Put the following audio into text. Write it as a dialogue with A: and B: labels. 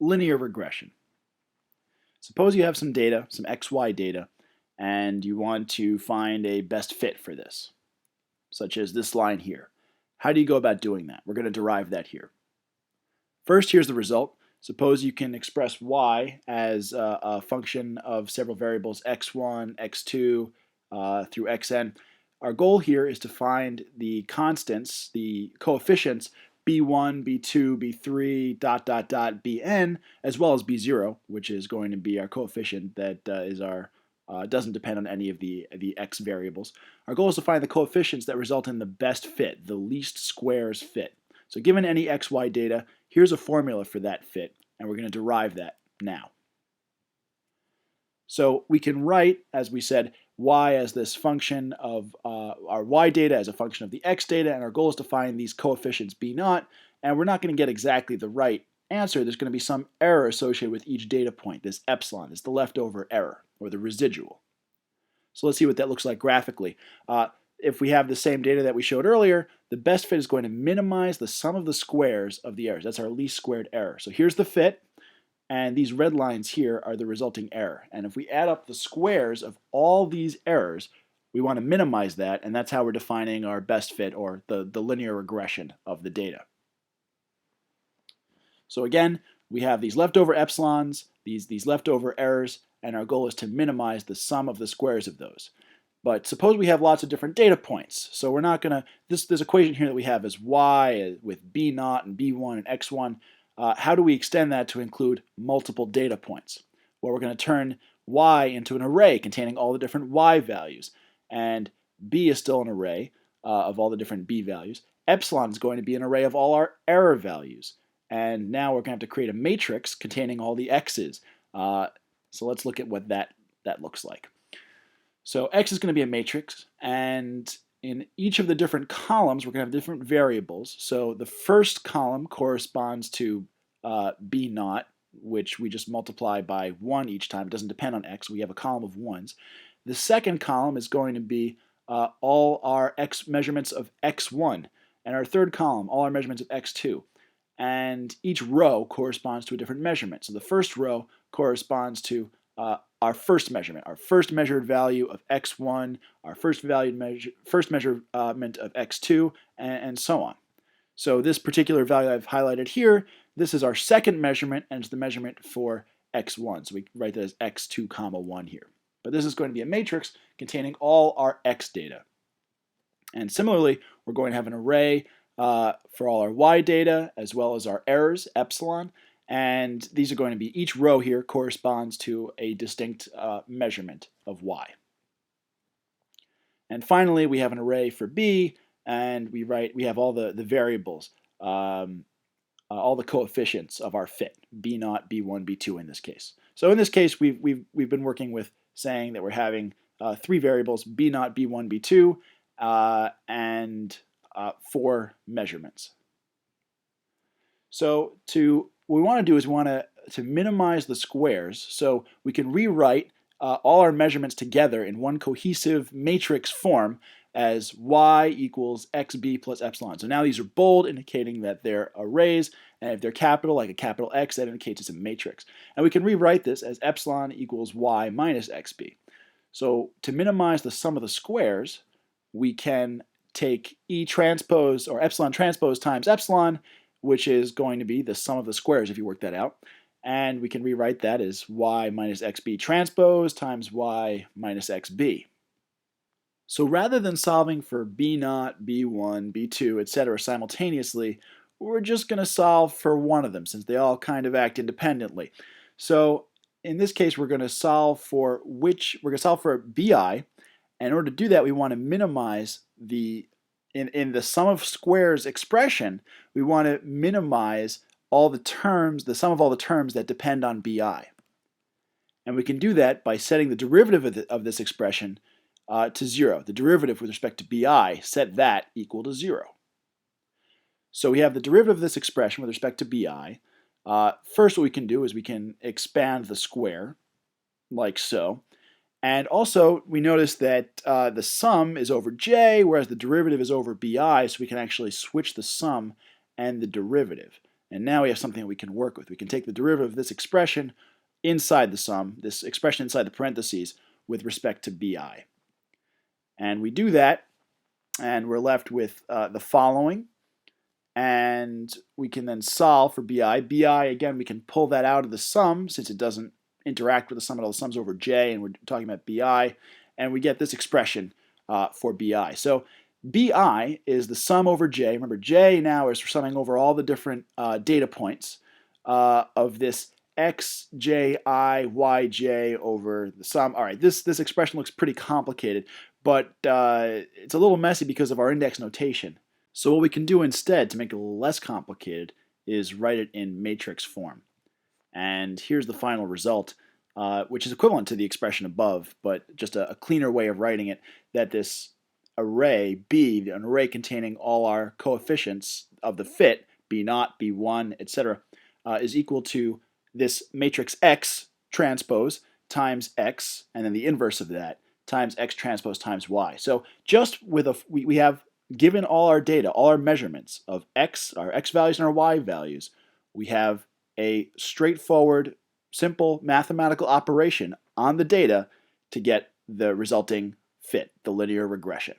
A: linear regression. Suppose you have some data, some XY data, and you want to find a best fit for this, such as this line here. How do you go about doing that? We're going to derive that here. First, here's the result. Suppose you can express y as a function of several variables x1, x2 through xn. Our goal here is to find the constants, the coefficients b1, b2, b3, bn, as well as b0, which is going to be our coefficient that doesn't depend on any of the x variables. Our goal is to find the coefficients that result in the best fit, the least squares fit. So given any xy data, here's a formula for that fit, and we're going to derive that now. So we can write, as we said, y as this function of our y data as a function of the x data, and our goal is to find these coefficients b0, and we're not going to get exactly the right answer. There's going to be some error associated with each data point. This epsilon is the leftover error, or the residual. So let's see what that looks like graphically. If we have the same data that we showed earlier, the best fit is going to minimize the sum of the squares of the errors. That's our least squared error. So here's the fit, and these red lines here are the resulting error. And if we add up the squares of all these errors, we want to minimize that, and that's how we're defining our best fit, or the linear regression of the data. So again, we have these leftover epsilons, these leftover errors, and our goal is to minimize the sum of the squares of those. But suppose we have lots of different data points. So we're not going to, this equation here that we have is y with b0 and b1 and x1. How do we extend that to include multiple data points? Well, we're going to turn y into an array containing all the different y values. And b is still an array of all the different b values. Epsilon is going to be an array of all our error values. And now we're going to have to create a matrix containing all the x's. So let's look at what that looks like. So x is going to be a matrix, and in each of the different columns, we're going to have different variables. So the first column corresponds to b0, which we just multiply by 1 each time. It doesn't depend on x. We have a column of 1s. The second column is going to be all our x measurements of x1, and our third column, all our measurements of x2. And each row corresponds to a different measurement. So the first row corresponds to our first measurement, our first measured value of x1, our first measurement of x2, and so on. So this particular value I've highlighted here, this is our second measurement, and it's the measurement for x1. So we write that as x2 comma 1 here. But this is going to be a matrix containing all our x data. And similarly, we're going to have an array for all our y data, as well as our errors, epsilon. And these are going to be, each row here corresponds to a distinct measurement of y. And finally, we have an array for b, and we have all the variables, all the coefficients of our fit, b0, b1, b2 in this case. So in this case, we've been working with saying that we're having 3 variables, b0, b1, b2, and 4 measurements. So what we want to do is we want to minimize the squares, so we can rewrite all our measurements together in one cohesive matrix form as y equals xb plus epsilon. So now these are bold, indicating that they're arrays, and if they're capital, like a capital X, that indicates it's a matrix. And we can rewrite this as epsilon equals y minus xb. So to minimize the sum of the squares, we can take E transpose, or epsilon transpose times epsilon, which is going to be the sum of the squares if you work that out. And we can rewrite that as y minus xb transpose times y minus xb. So rather than solving for b0, b1, b2, etc. simultaneously, we're just going to solve for one of them, since they all kind of act independently. So in this case, we're going to solve for bi. And in order to do that, we want to minimize in the sum of squares expression, we want to minimize all the terms, the sum of all the terms that depend on bi. And we can do that by setting the derivative of this expression to 0. The derivative with respect to bi, set that equal to 0. So we have the derivative of this expression with respect to bi. First, what we can do is we can expand the square, like so. And also, we notice that the sum is over j, whereas the derivative is over bi, so we can actually switch the sum and the derivative. And now we have something that we can work with. We can take the derivative of this expression inside the sum, this expression inside the parentheses, with respect to bi. And we do that, and we're left with the following. And we can then solve for bi. Bi, again, we can pull that out of the sum since it doesn't interact with the sum of all the sums over j, and we're talking about bi. And we get this expression for bi. So bi is the sum over j. Remember, j now is summing over all the different data points of this xji yj over the sum. All right, this expression looks pretty complicated, but it's a little messy because of our index notation. So what we can do instead to make it a little less complicated is write it in matrix form. And here's the final result, which is equivalent to the expression above, but just a cleaner way of writing it, that this array B, an array containing all our coefficients of the fit, B0, B1, etc., is equal to this matrix X transpose times X, and then the inverse of that, times X transpose times Y. So just with we have given all our data, all our measurements of X, our X values and our Y values, we have a straightforward, simple mathematical operation on the data to get the resulting fit, the linear regression.